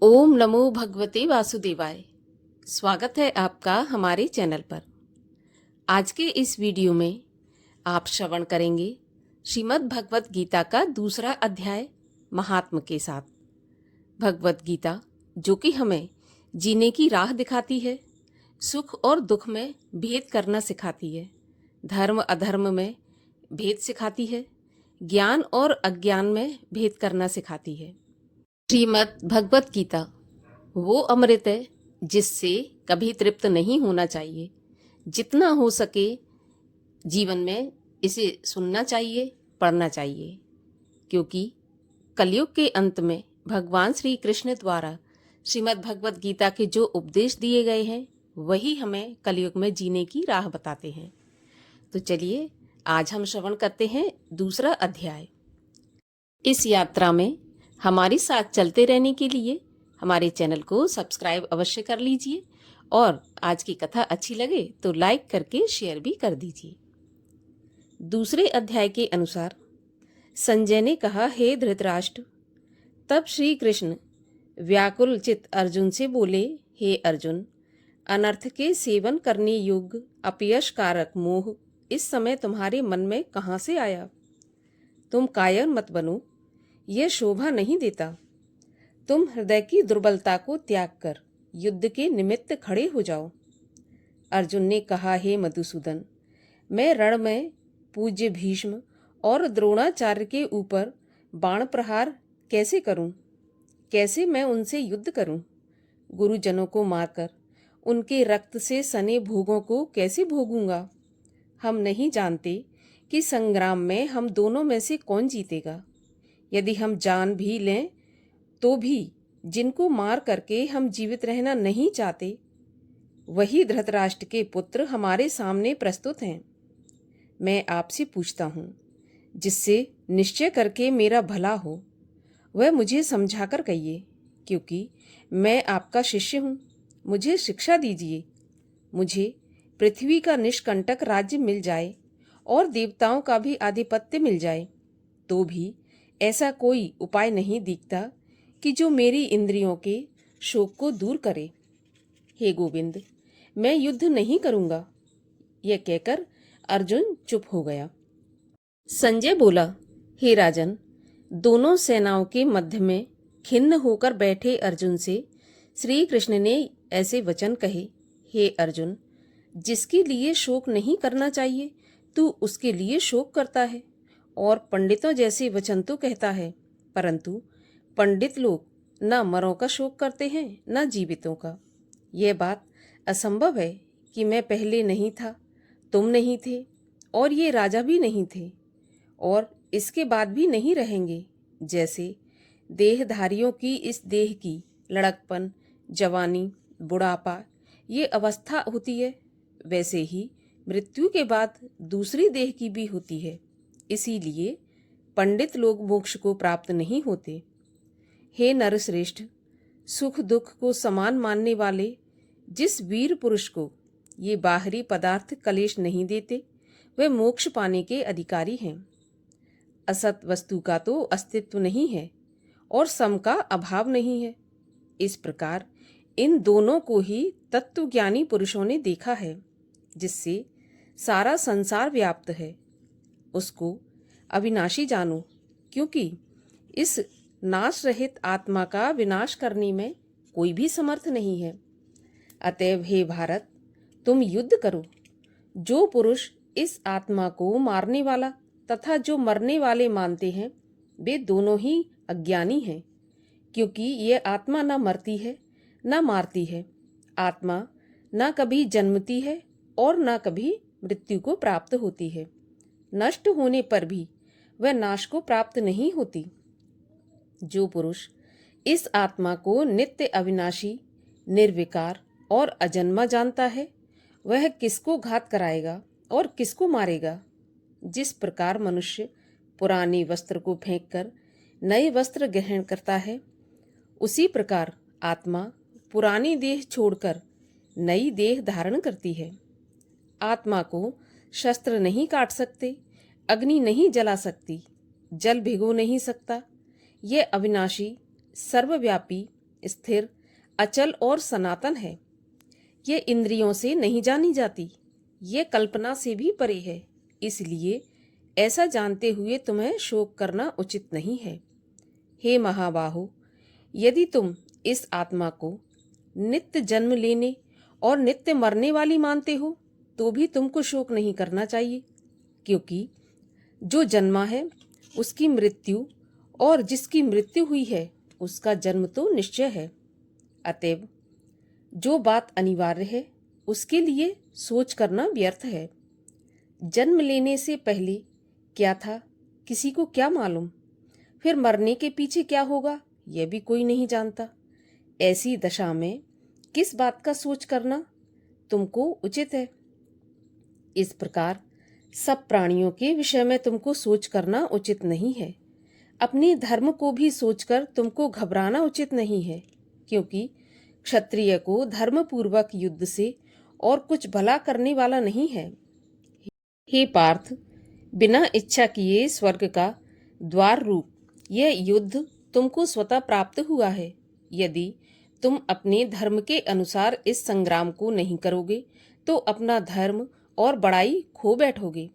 ओम नमो भगवते वासुदेवाय। स्वागत है आपका हमारे चैनल पर। आज के इस वीडियो में आप श्रवण करेंगे श्रीमद् भगवत गीता का दूसरा अध्याय महात्म के साथ। भगवत गीता जो कि हमें जीने की राह दिखाती है, सुख और दुख में भेद करना सिखाती है, धर्म अधर्म में भेद सिखाती है, ज्ञान और अज्ञान में भेद करना सिखाती है। श्रीमद् भगवत गीता वो अमृत है जिससे कभी तृप्त नहीं होना चाहिए। जितना हो सके जीवन में इसे सुनना चाहिए, पढ़ना चाहिए, क्योंकि कलयुग के अंत में भगवान श्री कृष्ण द्वारा श्रीमद् भगवत गीता के जो उपदेश दिए गए हैं वही हमें कलयुग में जीने की राह बताते हैं। तो चलिए आज हम श्रवण करते हैं दूसरा अध्याय। इस यात्रा में हमारे साथ चलते रहने के लिए हमारे चैनल को सब्सक्राइब अवश्य कर लीजिए और आज की कथा अच्छी लगे तो लाइक करके शेयर भी कर दीजिए। दूसरे अध्याय के अनुसार संजय ने कहा, हे धृतराष्ट्र। तब श्री कृष्ण व्याकुल चित्त अर्जुन से बोले, हे अर्जुन, अनर्थ के सेवन करने योग्य अपयश कारक मोह इस समय तुम्हारे मन में कहाँ से आया? तुम कायर मत बनो, यह शोभा नहीं देता। तुम हृदय की दुर्बलता को त्याग कर युद्ध के निमित्त खड़े हो जाओ। अर्जुन ने कहा, हे मधुसूदन, मैं रण में पूज्य भीष्म और द्रोणाचार्य के ऊपर बाण प्रहार कैसे करूं? कैसे मैं उनसे युद्ध करूं? गुरुजनों को मारकर उनके रक्त से सने भोगों को कैसे भोगूंगा? हम नहीं जानते कि संग्राम में हम दोनों में से कौन जीतेगा। यदि हम जान भी लें तो भी जिनको मार करके हम जीवित रहना नहीं चाहते, वही धृतराष्ट्र के पुत्र हमारे सामने प्रस्तुत हैं। मैं आपसे पूछता हूँ, जिससे निश्चय करके मेरा भला हो, वह मुझे समझाकर कहिए, क्योंकि मैं आपका शिष्य हूँ। मुझे शिक्षा दीजिए। मुझे पृथ्वी का निष्कंटक राज्य मिल जाए और देवताओं का भी आधिपत्य मिल जाए, तो भी ऐसा कोई उपाय नहीं दिखता कि जो मेरी इंद्रियों के शोक को दूर करे। हे गोविंद, मैं युद्ध नहीं करूंगा। यह कहकर अर्जुन चुप हो गया। संजय बोला, हे राजन, दोनों सेनाओं के मध्य में खिन्न होकर बैठे अर्जुन से श्री कृष्ण ने ऐसे वचन कहे, हे अर्जुन, जिसके लिए शोक नहीं करना चाहिए तू उसके लिए शोक करता है और पंडितों जैसे वचन तो कहता है, परंतु पंडित लोग न मरों का शोक करते हैं न जीवितों का। यह बात असंभव है कि मैं पहले नहीं था, तुम नहीं थे और ये राजा भी नहीं थे और इसके बाद भी नहीं रहेंगे। जैसे देहधारियों की इस देह की लड़कपन, जवानी, बुढ़ापा ये अवस्था होती है, वैसे ही मृत्यु के बाद दूसरी देह की भी होती है। इसीलिए पंडित लोग मोक्ष को प्राप्त नहीं होते। हे नरश्रेष्ठ, सुख दुख को समान मानने वाले जिस वीर पुरुष को ये बाहरी पदार्थ कलेश नहीं देते, वे मोक्ष पाने के अधिकारी हैं। असत वस्तु का तो अस्तित्व नहीं है और सम का अभाव नहीं है। इस प्रकार इन दोनों को ही तत्वज्ञानी पुरुषों ने देखा है। जिससे सारा संसार व्याप्त है, उसको अविनाशी जानो, क्योंकि इस नाश रहित आत्मा का विनाश करने में कोई भी समर्थ नहीं है। अतएव हे भारत, तुम युद्ध करो। जो पुरुष इस आत्मा को मारने वाला तथा जो मरने वाले मानते हैं, वे दोनों ही अज्ञानी हैं, क्योंकि ये आत्मा न मरती है न मारती है। आत्मा न कभी जन्मती है और न कभी मृत्यु को प्राप्त होती है। नष्ट होने पर भी वह नाश को प्राप्त नहीं होती। जो पुरुष इस आत्मा को नित्य अविनाशी, निर्विकार और अजन्मा जानता है, वह किसको घात कराएगा और किसको मारेगा। जिस प्रकार मनुष्य पुराने वस्त्र को फेंककर नए वस्त्र ग्रहण करता है, उसी प्रकार आत्मा पुरानी देह छोड़कर नई देह धारण करती है। आत्मा को शस्त्र नहीं काट सकते, अग्नि नहीं जला सकती, जल भिगो नहीं सकता। यह अविनाशी, सर्वव्यापी, स्थिर, अचल और सनातन है। ये इंद्रियों से नहीं जानी जाती, ये कल्पना से भी परे है। इसलिए ऐसा जानते हुए तुम्हें शोक करना उचित नहीं है। हे महाबाहो, यदि तुम इस आत्मा को नित्य जन्म लेने और नित्य मरने वाली मानते हो तो भी तुमको शोक नहीं करना चाहिए, क्योंकि जो जन्मा है उसकी मृत्यु और जिसकी मृत्यु हुई है उसका जन्म तो निश्चय है। अतएव जो बात अनिवार्य है उसके लिए सोच करना व्यर्थ है। जन्म लेने से पहले क्या था किसी को क्या मालूम, फिर मरने के पीछे क्या होगा यह भी कोई नहीं जानता। ऐसी दशा में किस बात का सोच करना तुमको उचित है। इस प्रकार सब प्राणियों के विषय में तुमको सोच करना उचित नहीं है। अपने धर्म को भी सोचकर तुमको घबराना उचित नहीं है, क्योंकि क्षत्रिय को धर्मपूर्वक युद्ध से और कुछ भला करने वाला नहीं है। हे पार्थ, बिना इच्छा किए स्वर्ग का द्वार रूप यह युद्ध तुमको स्वतः प्राप्त हुआ है। यदि तुम अपने धर्म के अनुसार इस संग्राम को नहीं करोगे तो अपना धर्म और बड़ाई खो बैठोगे।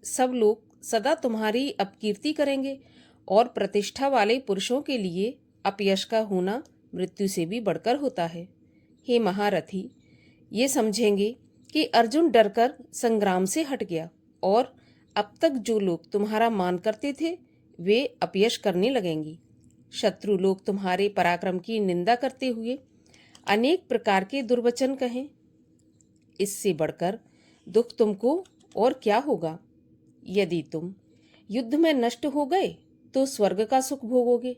सब लोग सदा तुम्हारी अपकीर्ति करेंगे और प्रतिष्ठा वाले पुरुषों के लिए अपयश का होना मृत्यु से भी बढ़कर होता है। हे महारथी, ये समझेंगे कि अर्जुन डरकर संग्राम से हट गया और अब तक जो लोग तुम्हारा मान करते थे वे अपयश करने लगेंगे। शत्रु लोग तुम्हारे पराक्रम की निंदा करते हुए अनेक प्रकार के दुर्वचन कहें। इससे बढ़कर दुख तुमको और क्या होगा। यदि तुम युद्ध में नष्ट हो गए तो स्वर्ग का सुख भोगोगे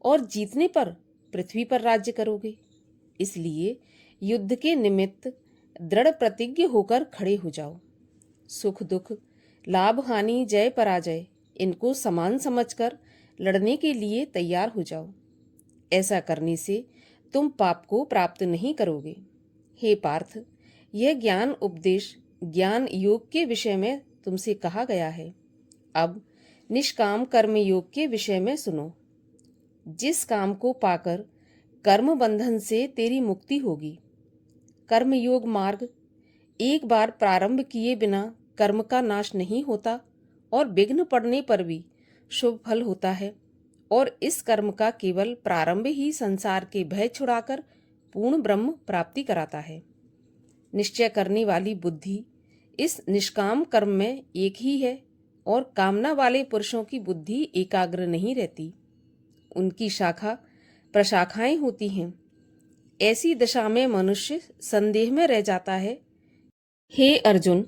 और जीतने पर पृथ्वी पर राज्य करोगे। इसलिए युद्ध के निमित्त दृढ़ प्रतिज्ञ होकर खड़े हो जाओ। सुख दुख, लाभ हानि, जय पराजय इनको समान समझकर लड़ने के लिए तैयार हो जाओ। ऐसा करने से तुम पाप को प्राप्त नहीं करोगे। हे पार्थ, यह ज्ञान उपदेश ज्ञान योग के विषय में तुमसे कहा गया है। अब निष्काम कर्म योग के विषय में सुनो। जिस काम को पाकर कर्म बंधन से तेरी मुक्ति होगी। कर्म योग मार्ग एक बार प्रारंभ किए बिना कर्म का नाश नहीं होता और विघ्न पड़ने पर भी शुभ फल होता है, और इस कर्म का केवल प्रारंभ ही संसार के भय छुड़ाकर पूर्ण ब्रह्म प्राप्ति कराता है। निश्चय करने वाली बुद्धि इस निष्काम कर्म में एक ही है और कामना वाले पुरुषों की बुद्धि एकाग्र नहीं रहती, उनकी शाखा प्रशाखाएं होती हैं। ऐसी दशा में मनुष्य संदेह में रह जाता है। हे अर्जुन,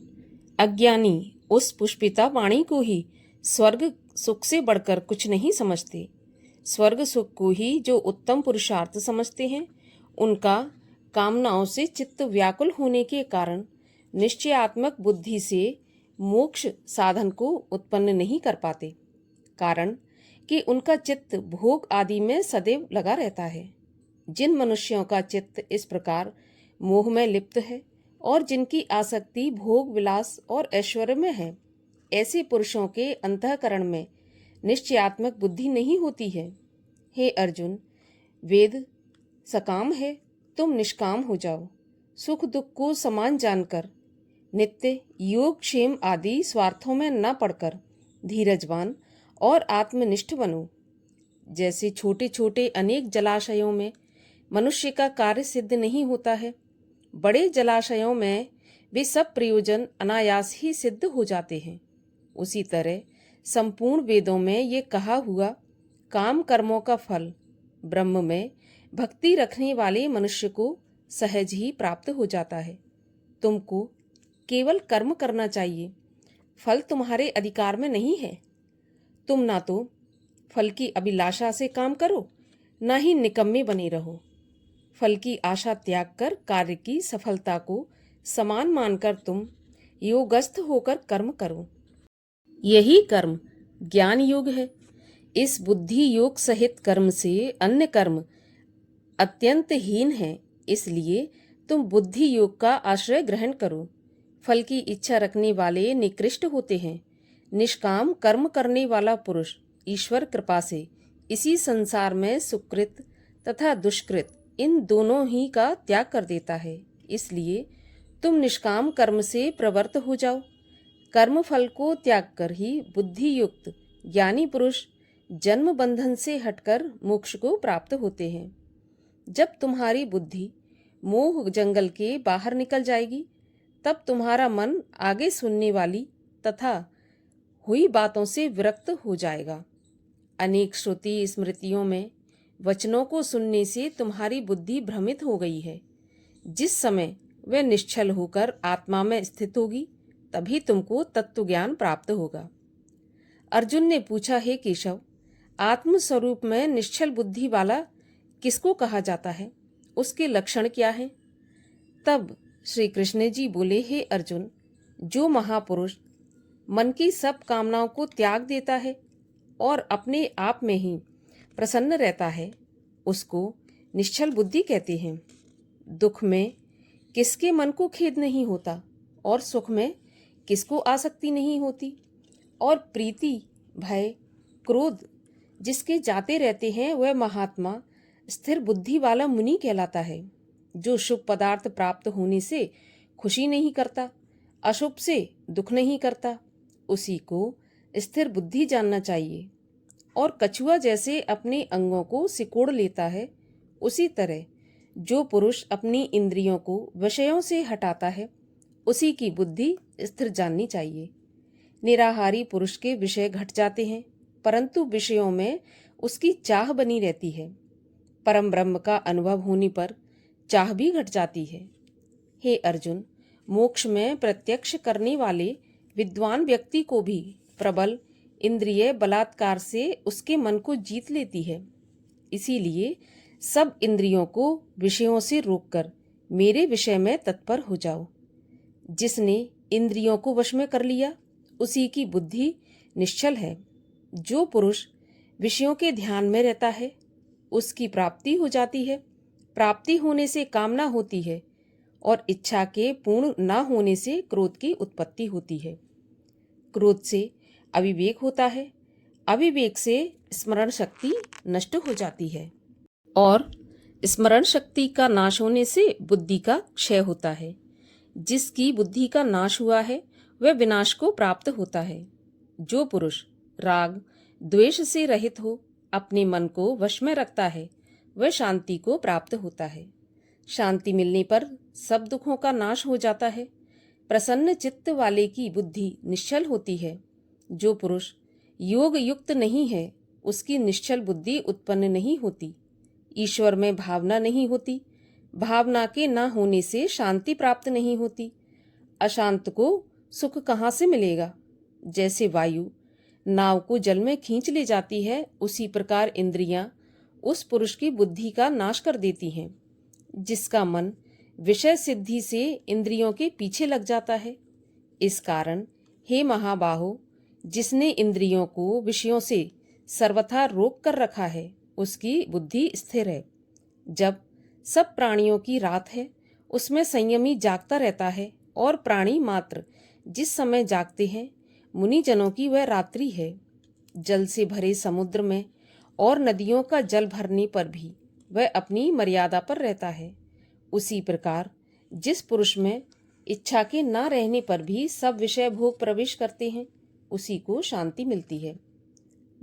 अज्ञानी उस पुष्पिता वाणी को ही स्वर्ग सुख से बढ़कर कुछ नहीं समझते। स्वर्ग सुख को ही जो उत्तम पुरुषार्थ समझते हैं, उनका कामनाओं से चित्त व्याकुल होने के कारण निश्चयात्मक बुद्धि से मोक्ष साधन को उत्पन्न नहीं कर पाते, कारण कि उनका चित्त भोग आदि में सदैव लगा रहता है। जिन मनुष्यों का चित्त इस प्रकार मोह में लिप्त है और जिनकी आसक्ति भोग विलास और ऐश्वर्य में है, ऐसे पुरुषों के अंतःकरण में निश्चयात्मक बुद्धि नहीं होती है। हे अर्जुन, वेद सकाम है, तुम निष्काम हो जाओ। सुख दुख को समान जानकर नित्य योग क्षेम आदि स्वार्थों में न पड़कर धीरजवान और आत्मनिष्ठ बनो। जैसे छोटे छोटे अनेक जलाशयों में मनुष्य का कार्य सिद्ध नहीं होता है, बड़े जलाशयों में वे सब प्रयोजन अनायास ही सिद्ध हो जाते हैं। उसी तरह संपूर्ण वेदों में ये कहा हुआ काम कर्मों का फल ब्रह्म में भक्ति रखने वाले मनुष्य को सहज ही प्राप्त हो जाता है। तुमको केवल कर्म करना चाहिए, फल तुम्हारे अधिकार में नहीं है। तुम ना तो फल की अभिलाषा से काम करो, ना ही निकम्मे बने रहो। फल की आशा त्याग कर कार्य की सफलता को समान मानकर तुम योगस्थ होकर कर्म करो। यही कर्म ज्ञान योग है। इस बुद्धि योग सहित कर्म से अन्य कर्म अत्यंत हीन है, इसलिए तुम बुद्धि योग का आश्रय ग्रहण करो। फल की इच्छा रखने वाले निकृष्ट होते हैं। निष्काम कर्म करने वाला पुरुष ईश्वर कृपा से इसी संसार में सुकृत तथा दुष्कृत इन दोनों ही का त्याग कर देता है। इसलिए तुम निष्काम कर्म से प्रवृत्त हो जाओ। कर्म फल को त्याग कर ही बुद्धि युक्त ज्ञानी पुरुष जन्म बंधन से हटकर मोक्ष को प्राप्त होते हैं। जब तुम्हारी बुद्धि मोह जंगल के बाहर निकल जाएगी, तब तुम्हारा मन आगे सुनने वाली तथा हुई बातों से विरक्त हो जाएगा। अनेक श्रुति स्मृतियों में वचनों को सुनने से तुम्हारी बुद्धि भ्रमित हो गई है। जिस समय वह निश्चल होकर आत्मा में स्थित होगी, तभी तुमको तत्व ज्ञान प्राप्त होगा। अर्जुन ने पूछा, हे केशव, आत्म स्वरूप में निश्चल बुद्धि वाला किसको कहा जाता है? उसके लक्षण क्या हैं? तब श्री कृष्ण जी बोले, हे अर्जुन, जो महापुरुष मन की सब कामनाओं को त्याग देता है और अपने आप में ही प्रसन्न रहता है, उसको निश्चल बुद्धि कहते हैं। दुख में किसके मन को खेद नहीं होता और सुख में किसको आसक्ति नहीं होती, और प्रीति भय क्रोध जिसके जाते रहते हैं, वह महात्मा स्थिर बुद्धि वाला मुनि कहलाता है। जो शुभ पदार्थ प्राप्त होने से खुशी नहीं करता, अशुभ से दुख नहीं करता, उसी को स्थिर बुद्धि जानना चाहिए। और कछुआ जैसे अपने अंगों को सिकोड़ लेता है, उसी तरह जो पुरुष अपनी इंद्रियों को विषयों से हटाता है, उसी की बुद्धि स्थिर जाननी चाहिए। निराहारी पुरुष के विषय घट जाते हैं, परंतु विषयों में उसकी चाह बनी रहती है। परम ब्रह्म का अनुभव होने पर चाह भी घट जाती है। हे अर्जुन, मोक्ष में प्रत्यक्ष करने वाले विद्वान व्यक्ति को भी प्रबल इंद्रिय बलात्कार से उसके मन को जीत लेती है। इसीलिए सब इंद्रियों को विषयों से रोककर मेरे विषय में तत्पर हो जाओ। जिसने इंद्रियों को वश में कर लिया, उसी की बुद्धि निश्चल है। जो पुरुष विषयों के ध्यान में रहता है, उसकी प्राप्ति हो जाती है। प्राप्ति होने से कामना होती है और इच्छा के पूर्ण न होने से क्रोध की उत्पत्ति होती है। क्रोध से अविवेक होता है, अविवेक से स्मरण शक्ति नष्ट हो जाती है और स्मरण शक्ति का नाश होने से बुद्धि का क्षय होता है। जिसकी बुद्धि का नाश हुआ है, वह विनाश को प्राप्त होता है। जो पुरुष राग द्वेष से रहित हो अपने मन को वश में रखता है, वह शांति को प्राप्त होता है। शांति मिलने पर सब दुखों का नाश हो जाता है। प्रसन्न चित्त वाले की बुद्धि निश्चल होती है। जो पुरुष योग युक्त नहीं है, उसकी निश्चल बुद्धि उत्पन्न नहीं होती। ईश्वर में भावना नहीं होती। भावना के न होने से शांति प्राप्त नहीं होती। अशांत को सुख कहाँ से मिलेगा? जैसे वायु नाव को जल में खींच ले जाती है, उसी प्रकार इंद्रियां उस पुरुष की बुद्धि का नाश कर देती हैं। जिसका मन विषय सिद्धि से इंद्रियों के पीछे लग जाता है। इस कारण हे महाबाहो, जिसने इंद्रियों को विषयों से सर्वथा रोक कर रखा है, उसकी बुद्धि स्थिर है। जब सब प्राणियों की रात है, उसमें संयमी जागता रहता है, और प्राणी मात्र जिस समय जागते हैं, मुनिजनों की वह रात्रि है। जल से भरे समुद्र में और नदियों का जल भरने पर भी वह अपनी मर्यादा पर रहता है। उसी प्रकार जिस पुरुष में इच्छा के न रहने पर भी सब विषय भोग प्रवेश करते हैं, उसी को शांति मिलती है।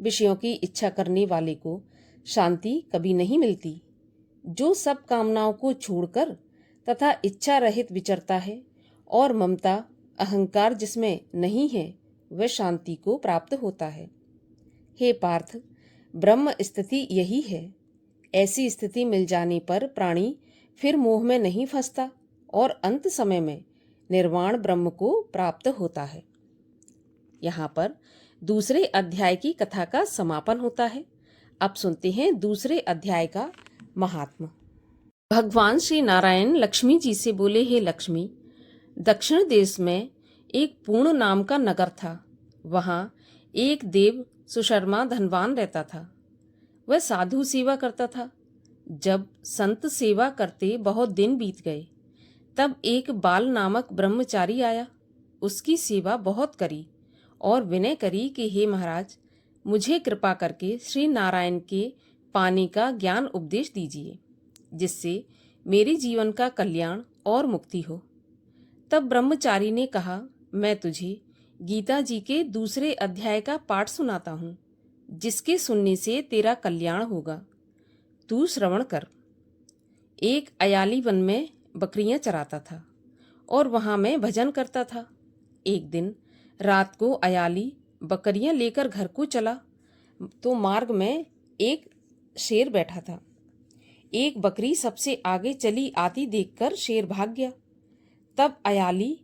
विषयों की इच्छा करने वाले को शांति कभी नहीं मिलती। जो सब कामनाओं को छोड़कर तथा इच्छा रहित विचरता है और ममता अहंकार जिसमें नहीं है, वह शांति को प्राप्त होता है। हे पार्थ, ब्रह्म स्थिति यही है। ऐसी स्थिति मिल जाने पर प्राणी फिर मोह में नहीं फंसता और अंत समय में निर्वाण ब्रह्म को प्राप्त होता है। यहाँ पर दूसरे अध्याय की कथा का समापन होता है। अब सुनते हैं दूसरे अध्याय का महात्मा। भगवान श्री नारायण लक्ष्मी जी से बोले, हे लक्ष्मी, दक्षिण देश में एक पूर्ण नाम का नगर था। वहाँ एक देव सुशर्मा धनवान रहता था। वह साधु सेवा करता था। जब संत सेवा करते बहुत दिन बीत गए, तब एक बाल नामक ब्रह्मचारी आया। उसकी सेवा बहुत करी और विनय करी कि हे महाराज, मुझे कृपा करके श्री नारायण के पाने का ज्ञान उपदेश दीजिए, जिससे मेरे जीवन का कल्याण और मुक्ति हो। तब ब्रह्मचारी ने कहा, मैं तुझे गीता जी के दूसरे अध्याय का पाठ सुनाता हूँ, जिसके सुनने से तेरा कल्याण होगा। तू श्रवण कर। एक अयाली वन में बकरियां चराता था और वहां मैं भजन करता था। एक दिन रात को अयाली बकरियां लेकर घर को चला तो मार्ग में एक शेर बैठा था। एक बकरी सबसे आगे चली आती देखकर शेर भाग गया। तब अयाली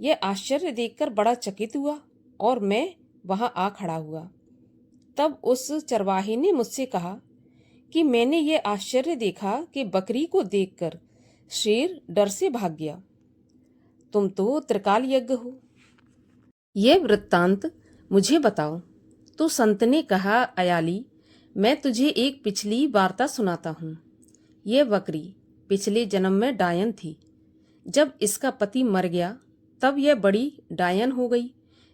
यह आश्चर्य देखकर बड़ा चकित हुआ और मैं वहां आ खड़ा हुआ। तब उस चरवाहे ने मुझसे कहा कि मैंने ये आश्चर्य देखा कि बकरी को देखकर शेर डर से भाग गया। तुम तो त्रिकाल यज्ञ हो, यह वृत्तांत मुझे बताओ। तो संत ने कहा, अयाली, मैं तुझे एक पिछली वार्ता सुनाता हूँ। यह बकरी पिछले जन्म में डायन थी। जब इसका पति मर गया तब यह बड़ी डायन हो गई।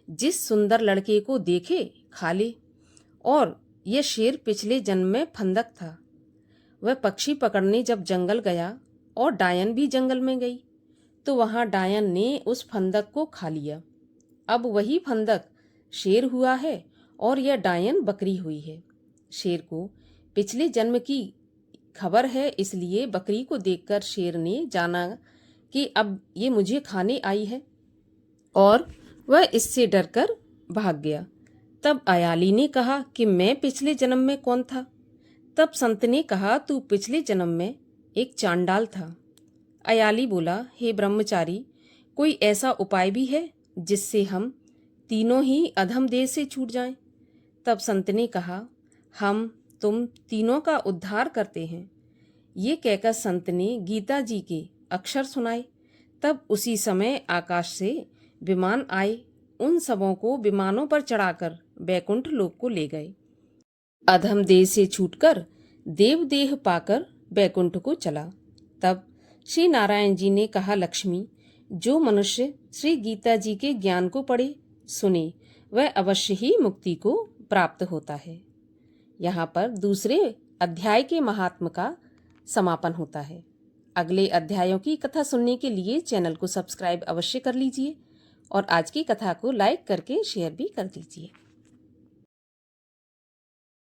जिस सुंदर लड़के को देखे खा ले। और यह शेर पिछले जन्म में फंदक था। वह पक्षी पकड़ने जब जंगल गया और डायन भी जंगल में गई तो वहां डायन ने उस फंदक को खा लिया। अब वही फंदक शेर हुआ है और यह डायन बकरी हुई है। शेर को पिछले जन्म की खबर है, इसलिए बकरी को देखकर शेर ने जाना कि अब ये मुझे खाने आई है और वह इससे डरकर भाग गया। तब अयाली ने कहा कि मैं पिछले जन्म में कौन था? तब संत ने कहा, तू पिछले जन्म में एक चांडाल था। अयाली बोला, हे ब्रह्मचारी, कोई ऐसा उपाय भी है जिससे हम तीनों ही अधम देह से छूट जाएं? तब संत ने कहा, हम तुम तीनों का उद्धार करते हैं। ये कहकर संत ने गीता जी के अक्षर सुनाए। तब उसी समय आकाश से विमान आए। उन सबों को विमानों पर चढ़ाकर बैकुंठ लोक को ले गए। अधम देह से छूटकर देव देह पाकर बैकुंठ को चला। तब श्री नारायण जी ने कहा, लक्ष्मी, जो मनुष्य श्री गीता जी के ज्ञान को पढ़े सुने वह अवश्य ही मुक्ति को प्राप्त होता है। यहाँ पर दूसरे अध्याय के महात्म का समापन होता है। अगले अध्यायों की कथा सुनने के लिए चैनल को सब्सक्राइब अवश्य कर लीजिए और आज की कथा को लाइक करके शेयर भी कर दीजिए।